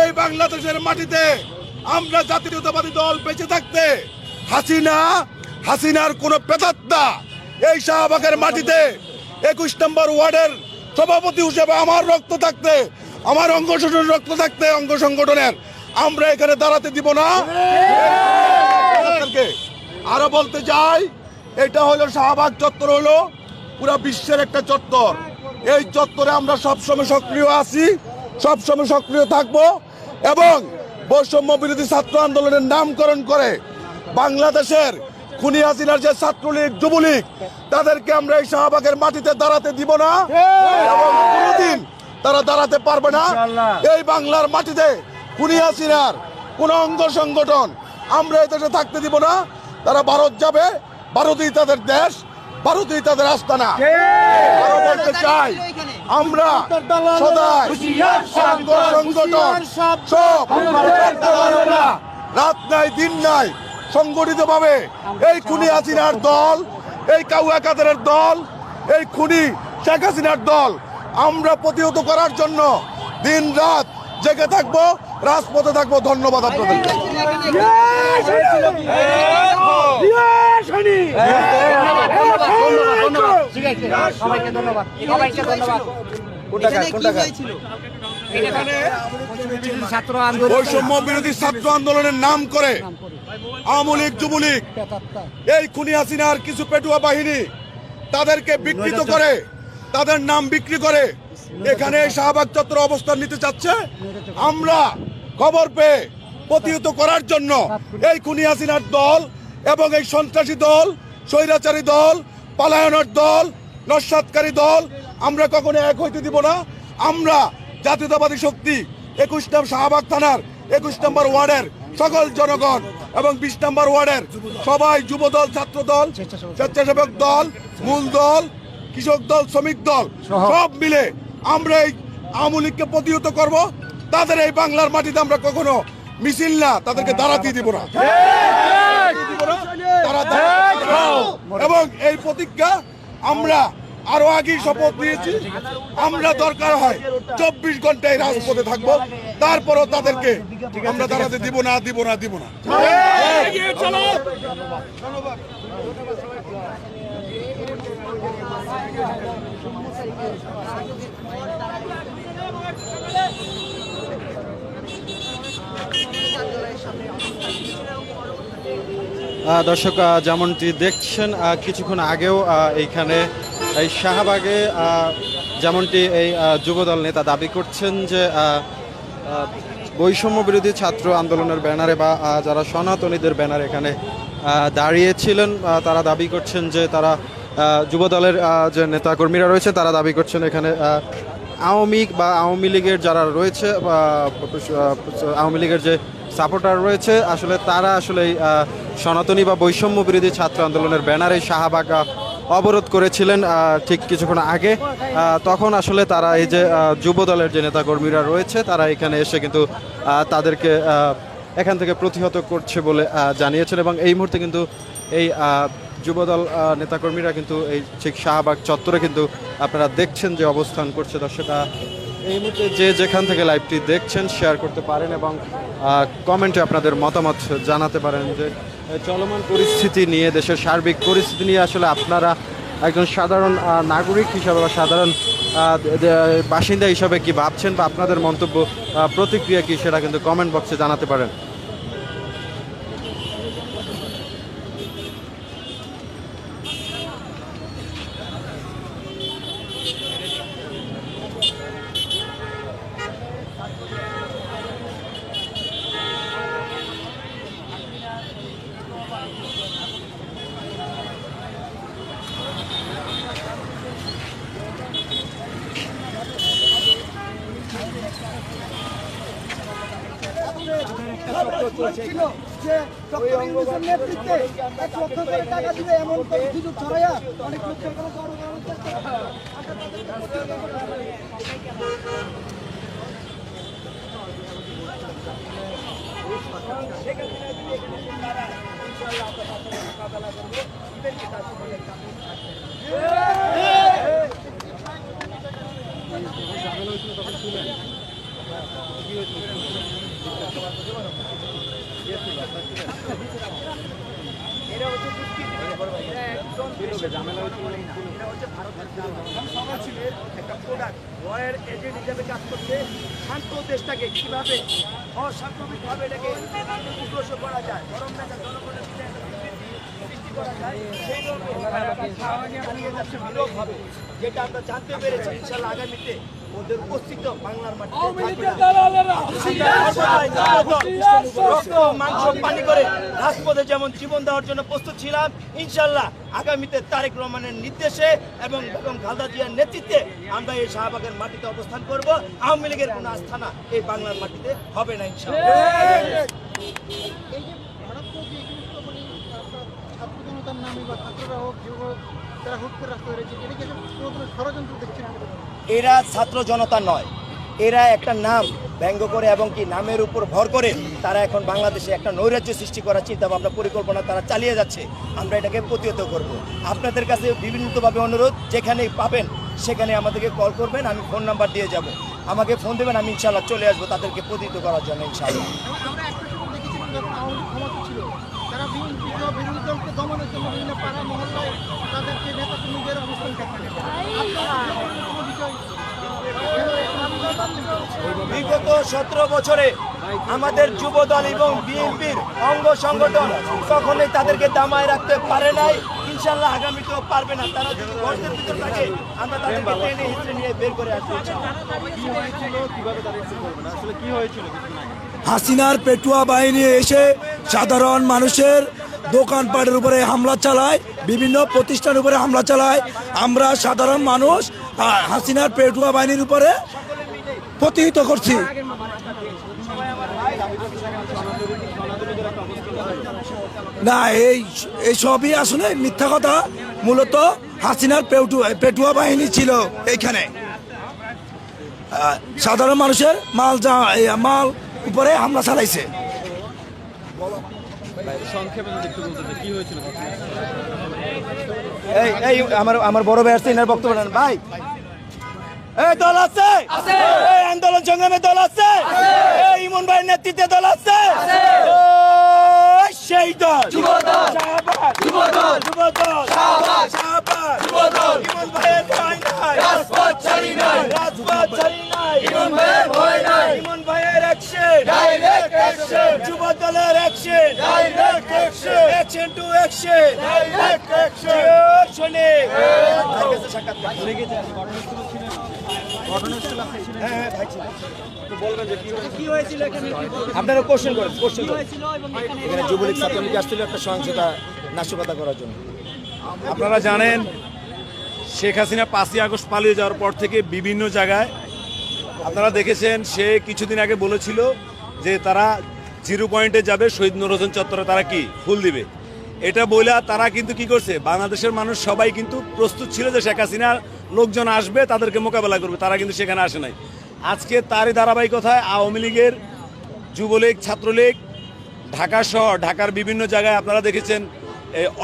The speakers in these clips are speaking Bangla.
এই বাংলাদেশের মাটিতে আমরা জাতীয়তাবাদী দল বেঁচে থাকতে হাসিনার কোনো প্রেতাত্মা এই শাহবাগের মাটিতে 21 নম্বর ওয়ার্ডের সভাপতি হিসেবে আমার রক্ত থাকতে, আমার অঙ্গ সংগঠনের আমরা এখানে দাঁড়াতে দিব না। আরো বলতে চাই, এটা হলো শাহবাগ চত্বর, হলো পুরা বিশ্বের একটা চত্বর। এই চত্বরে আমরা সবসময় সক্রিয় আছি, সবসময় সক্রিয় থাকব এবং বৈষম্য বিরোধী ছাত্র আন্দোলনের নামকরণ করে বাংলাদেশের খুনি হাসিনার যে ছাত্রলীগ যুবলীগ তাদেরকে আমরা এই শাহবাগের মাটিতে দাঁড়াতে দিব না এবং কোনোদিন তারা দাঁড়াতে পারবে না। এই বাংলার মাটিতে খুনি হাসিনার কোন অঙ্গ সংগঠন আমরা এই দেশে থাকতে দিব না। তারা ভারত যাবে, ভারতই তাদের দেশ, ভারতই তাদের আস্তানা। আরো বলতে চাই, আমরা সদাই সংগঠন সব রাত নাই দিন নাই সংগঠিত ভাবে এই খুনি হাসিনার দল, এই কাউয়া কাদেরের দল, এই খুনি শেখ হাসিনার দল আমরা প্রতিহত করার জন্য দিন রাত জেগে থাকবো, রাজপথে থাকবো। ধন্যবাদ আপনাদেরকে। বৈষম্য বিরোধী ছাত্র আন্দোলনের নাম করে আওয়ামী লীগ যুবলীগ এই খুনি হাসিনার কিছু পেটুয়া বাহিনী তাদেরকে বিকৃত করে, তাদের নাম বিক্রি করে এখানে শাহবাগ চত্বর অবস্থান নিতে চাচ্ছে। আমরা খবর পেয়ে প্রতিহত করার জন্য এই খুনি হাসিনার দল এবং এই সন্ত্রাসী দল, স্বৈরাচারী দল, পালায়নের দল, নস্যাৎকারী দল আমরা কখনো এক হইতে দিব না। আমরা জাতীয়তাবাদী শক্তি 21 নম্বর শাহবাগ থানার 21 নম্বর ওয়ার্ডের সকল জনগণ এবং 20 নম্বর ওয়ার্ডের সবাই, যুব দল, ছাত্র দল, স্বেচ্ছাসেবক দল, মূল দল, কৃষক দল, শ্রমিক দল সব মিলে আমরা এই আওয়ামী লীগকে প্রতিহত করব। তাদের এই বাংলার মাটিতে আমরা কখনো মিছিল না তাদেরকে দাঁড়াতে দিব না এবং এই প্রতিজ্ঞা আমরা আরো আগেই শপথ নিয়েছি। আমরা দরকার হয় 24 ঘন্টায় রাজপথে থাকবো, তারপরও তাদেরকে আমরা দাঁড়াতে দিব না। দর্শক, যেমনটি দেখছেন কিছুক্ষণ আগেও এইখানে এই শাহবাগে যেমনটি এই যুবদল নেতা দাবি করছেন যে বৈষম্য বিরোধী ছাত্র আন্দোলনের ব্যানারে বা যারা সনাতনীদের ব্যানারে এখানে দাঁড়িয়েছিলেন তারা দাবি করছেন যে তারা যুবদলের যে নেতাকর্মীরা রয়েছে তারা দাবি করছেন এখানে আওয়ামী লীগের যারা রয়েছে, আওয়ামী লীগের যে সাপোর্টার রয়েছে আসলে তারা আসলে সনাতনী বা বৈষম্য বিরোধী ছাত্র আন্দোলনের ব্যানারে শাহবাগ অবরোধ করেছিলেন ঠিক কিছুক্ষণ আগে। তখন আসলে তারা এই যে যুব দলের যে নেতাকর্মীরা রয়েছে তারা এখানে এসে কিন্তু তাদেরকে এখান থেকে প্রতিহত করছে বলে জানিয়েছেন এবং এই মুহূর্তে কিন্তু এই যুবদল নেতাকর্মীরা কিন্তু এই ঠিক শাহবাগ চত্বরে কিন্তু আপনারা দেখছেন যে অবস্থান করছে। দর্শক, এই মুহূর্তে যে যেখান থেকে লাইভটি দেখছেন শেয়ার করতে পারেন এবং কমেন্টে আপনাদের মতামত জানাতে পারেন যে চলমান পরিস্থিতি নিয়ে, দেশের সার্বিক পরিস্থিতি নিয়ে আসলে আপনারা একজন সাধারণ নাগরিক হিসাবে বা সাধারণ বাসিন্দা হিসাবে কি ভাবছেন বা আপনাদের মন্তব্য, প্রতিক্রিয়া কি সেটা কিন্তু কমেন্ট বক্সে জানাতে পারেন। নেতৃত্বে 1 লক্ষ করে টাকা দিবে এমন সুযোগ ছড়াইয়া অনেক লোক চেষ্টা একটা প্রোডাক্ট রয়ের এজেন্ট হিসেবে কাজ করছে শান্ত দেশটাকে কিভাবে অস্বাভাবিকভাবে এটাকে উগ্রস করা যায় গরম দেখা জনগণের ভিতরে একটা বিবৃতি সৃষ্টি করা যায় সেই চালিয়ে যাচ্ছে বিরোধভাবে যেটা আমরা জানতে পেরেছি ইনশাল্লাহ আগামীতে ওদের উপস্থিত বাংলার মাটিতে রক্ত মাংস পানি করে রাজপথে যেমন জীবন দেওয়ার জন্য প্রস্তুত ছিলাম ইনশাল্লাহ আগামীতে তারেক রহমানের নির্দেশে এবং বেগম খালেদা জিয়ার নেতৃত্বে আমরা এই শাহবাগের মাটিতে অবস্থান করব আওয়ামী লীগের কোনো আস্থানা এই বাংলার মাটিতে হবে না ইনশাল্লাহ। এই যে ভারতীয় যে সমস্ত মানে ছাত্র জনতার নামে বা ছাত্ররা হোক যুব হোক তারা হুট করে রাস্তা বেরিয়েছে এটা কি একটা পুরোপুরি ষড়যন্ত্র দেখছেন? এরা ছাত্র জনতা নয়, এরা একটা নাম ব্যঙ্গ করে এবং কি নামের উপর ভর করে তারা এখন বাংলাদেশে একটা নৈরাজ্য সৃষ্টি করার চিন্তা ভাবনা পরিকল্পনা তারা চালিয়ে যাচ্ছে। আমরা এটাকে প্রতিহত করব। আপনাদের কাছে বিভিন্নভাবে অনুরোধ, যেখানেই পাবেন সেখানে আমাদেরকে কল করবেন, আমি ফোন নাম্বার দিয়ে যাব, আমাকে ফোন দেবেন, আমি ইনশাল্লাহ চলে আসবো তাদেরকে প্রতিহত করার জন্য ইনশাল্লাহ। আমরা একটা সময় দেখেছিলাম যখন আওয়ামী লীগ ক্ষমতা ছিল তারা বিএনপি সহ বিরোধী দলকে দমনের জন্য বিভিন্ন পাড়া মহল্লায় তাদেরকে নেতা কর্মীদের অবস্থান করতে বিগত 17 বছরে আমাদের যুব দল এবং বিএনপির অঙ্গ সংগঠন কখনোই তাদেরকে দামায় রাখতে পারে নাই, ইনশাল্লাহ আগামীতেও পারবে না। তারা যদি গর্তের ভিতর থাকে আমরা তাদেরকে টেনে হিচড়ে নিয়ে বের করে আসবো। হাসিনার পেটুয়া বাহিনী এসে সাধারণ মানুষের দোকানপাটের উপরে হামলা চালায়, বিভিন্ন প্রতিষ্ঠানের উপরে হামলা চালায়। আমরা সাধারণ মানুষ হাসিনার পেটুয়া বাহিনীর উপরে প্রতিহিত করছি। না, এই সবই আসলে মিথ্যা কথা। মূলত হাসিনার পেটুয়া বাহিনী ছিল এইখানে, সাধারণ মানুষের মাল উপরে হামলা চালাইছে। এই আমার বড় ভাই আসছে, এনার বক্তব্য নেন ভাই। এই দল আছে, এই আন্দোলন সংগ্রামে দল আছে, এই ইমন ভাইয়ের নেতৃত্বে দল আছে, সেই দল শাহবাগ, ইমন ভাইয়ের ভয় নাই, রাজপথ ছাড়ি নাই, ইমন ভাইয়ের ভয় নাই, ইমন ভাইয়ের অ্যাকশন, ডাইরেক্ট অ্যাকশন, যুব দলের action, direct action, action to action, direct action. শুনে সাক্ষাৎ আপনারা কোশ্চেন করেন, এখানে যুবলীগ ছাত্রলীগ আসছিল একটা সহিংসতা নাশকতা করার জন্য। আপনারা জানেন শেখ হাসিনা 5ই আগস্ট পালিয়ে যাওয়ার পর থেকে বিভিন্ন জায়গায় আপনারা দেখেছেন, সে কিছুদিন আগে বলেছিল যে তারা 0 পয়েন্টে যাবে, শহীদ নূর হোসেন চত্বরে তারা কি ফুল দিবে। এটা বইলা তারা কিন্তু কি করছে, বাংলাদেশের মানুষ সবাই কিন্তু প্রস্তুত ছিল যে শেখ হাসিনার লোকজন আসবে, তাদেরকে মোকাবেলা করবে, তারা কিন্তু সেখানে আসে নাই। আজকে তারই ধারাবাহিকতায় আওয়ামী লীগের, যুবলীগ, ছাত্রলীগ, ঢাকা সহ ঢাকার বিভিন্ন জায়গায় আপনারা দেখেছেন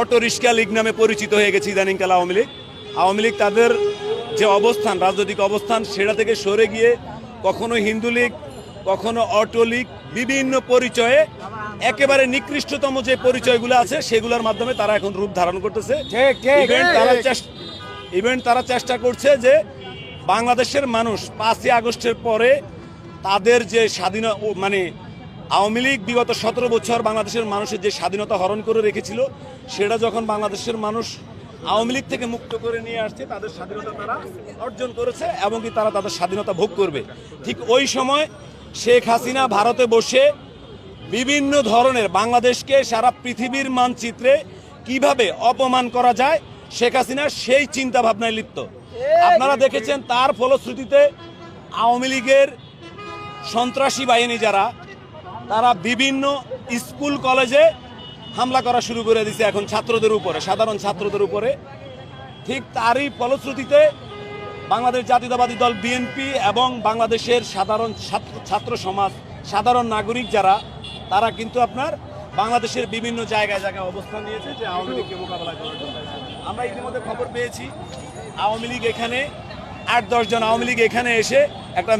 অটো রিক্সা লীগ নামে পরিচিত হয়ে গেছে ইদানিংকাল আওয়ামী লীগ। আওয়ামী লীগ তাদের যে অবস্থান, রাজনৈতিক অবস্থান, সেটা থেকে সরে গিয়ে কখনো হিন্দু লীগ, কখনো অটো লীগ, বিভিন্ন পরিচয়ে একেবারে নিকৃষ্টতম যে পরিচয়গুলো আছে সেগুলোর মাধ্যমে তারা এখন রূপ ধারণ করতেছে। ইভেন্ট তারা চেষ্টা করছে যে বাংলাদেশের মানুষ 5ই আগস্টের পরে তাদের যে স্বাধীনতা, মানে আওয়ামী লীগ বিগত 17 বছর বাংলাদেশের মানুষের যে স্বাধীনতা হরণ করে রেখেছিল, সেটা যখন বাংলাদেশের মানুষ আওয়ামী লীগ থেকে মুক্ত করে নিয়ে আসছে, তাদের স্বাধীনতা তারা অর্জন করেছে এবং কি তারা তাদের স্বাধীনতা ভোগ করবে। ঠিক ওই সময় শেখ হাসিনা ভারতে বসে বিভিন্ন ধরনের বাংলাদেশকে সারা পৃথিবীর মানচিত্রে কিভাবে অপমান করা যায়, শেখ হাসিনা সেই চিন্তা ভাবনায় লিপ্ত। আপনারা দেখেছেন তার ফলশ্রুতিতে আওয়ামী লীগের সন্ত্রাসী বাহিনী যারা, তারা বিভিন্ন স্কুল কলেজে হামলা করা শুরু করে দিয়েছে এখন ছাত্রদের উপরে, সাধারণ ছাত্রদের উপরে। ঠিক তারই ফলশ্রুতিতে বাংলাদেশ জাতীয়তাবাদী দল বিএনপি এবং বাংলাদেশের সাধারণ ছাত্র সমাজ, সাধারণ নাগরিক যারা, তারা কিন্তু আপনার বাংলাদেশের বিভিন্ন জায়গায় জায়গায় অবস্থান নিয়েছে যে আওয়ামী লীগকে মোকাবেলা করার জন্য। আমরা ইতিমধ্যে খবর পেয়েছি আওয়ামী লীগ এখানে 8-10 জন আওয়ামী লীগ এখানে এসে একটা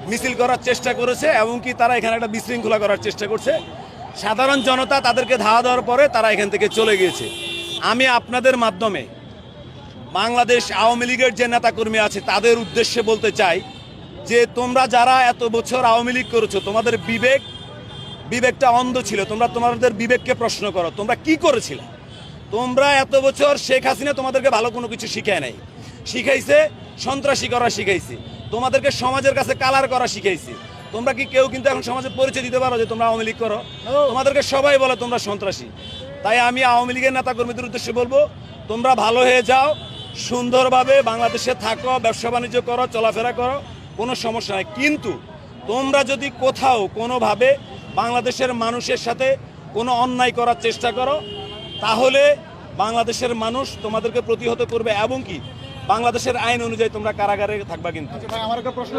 মিছিল করার চেষ্টা করেছে এবং কি তারা এখানে একটা বিশৃঙ্খলা করার চেষ্টা করছে। সাধারণ জনতা তাদেরকে ধাওয়া দেওয়ার পরে তারা এখান থেকে চলে গিয়েছে। আমি আপনাদের মাধ্যমে বাংলাদেশ আওয়ামী লীগের যে নেতাকর্মী আছে তাদের উদ্দেশ্যে বলতে চাই যে তোমরা যারা এত বছর আওয়ামী লীগ করেছো, তোমাদের বিবেকটা অন্ধ ছিল। তোমরা তোমাদের বিবেককে প্রশ্ন করো, তোমরা কি করেছিলে? তোমরা এত বছর শেখ হাসিনা তোমাদেরকে ভালো কোনো কিছু শিখায় নাই, শিখাইছে সন্ত্রাসী করা শিখাইছে, তোমাদেরকে সমাজের কাছে কালার করা শিখাইছে। তোমরা কি কেউ কিন্তু এখন সমাজে পরিচয় দিতে পারো যে তোমরা আওয়ামী লীগ করো? তোমাদেরকে সবাই বলে তোমরা সন্ত্রাসী। তাই আমি আওয়ামী লীগের নেতাকর্মীদের উদ্দেশ্যে বলবো, তোমরা ভালো হয়ে যাও, সুন্দরভাবে বাংলাদেশে থাকো, ব্যবসা বাণিজ্য করো, চলাফেরা করো, কোনো সমস্যা নাই। কিন্তু তোমরা যদি কোথাও কোনোভাবে বাংলাদেশের মানুষের সাথে কোনো অন্যায় করার চেষ্টা করো, তাহলে বাংলাদেশের মানুষ তোমাদেরকে প্রতিহত করবে এবং কি বাংলাদেশের আইন অনুযায়ী তোমরা কারাগারে থাকবা। কিন্তু ভাই আমার একটা প্রশ্ন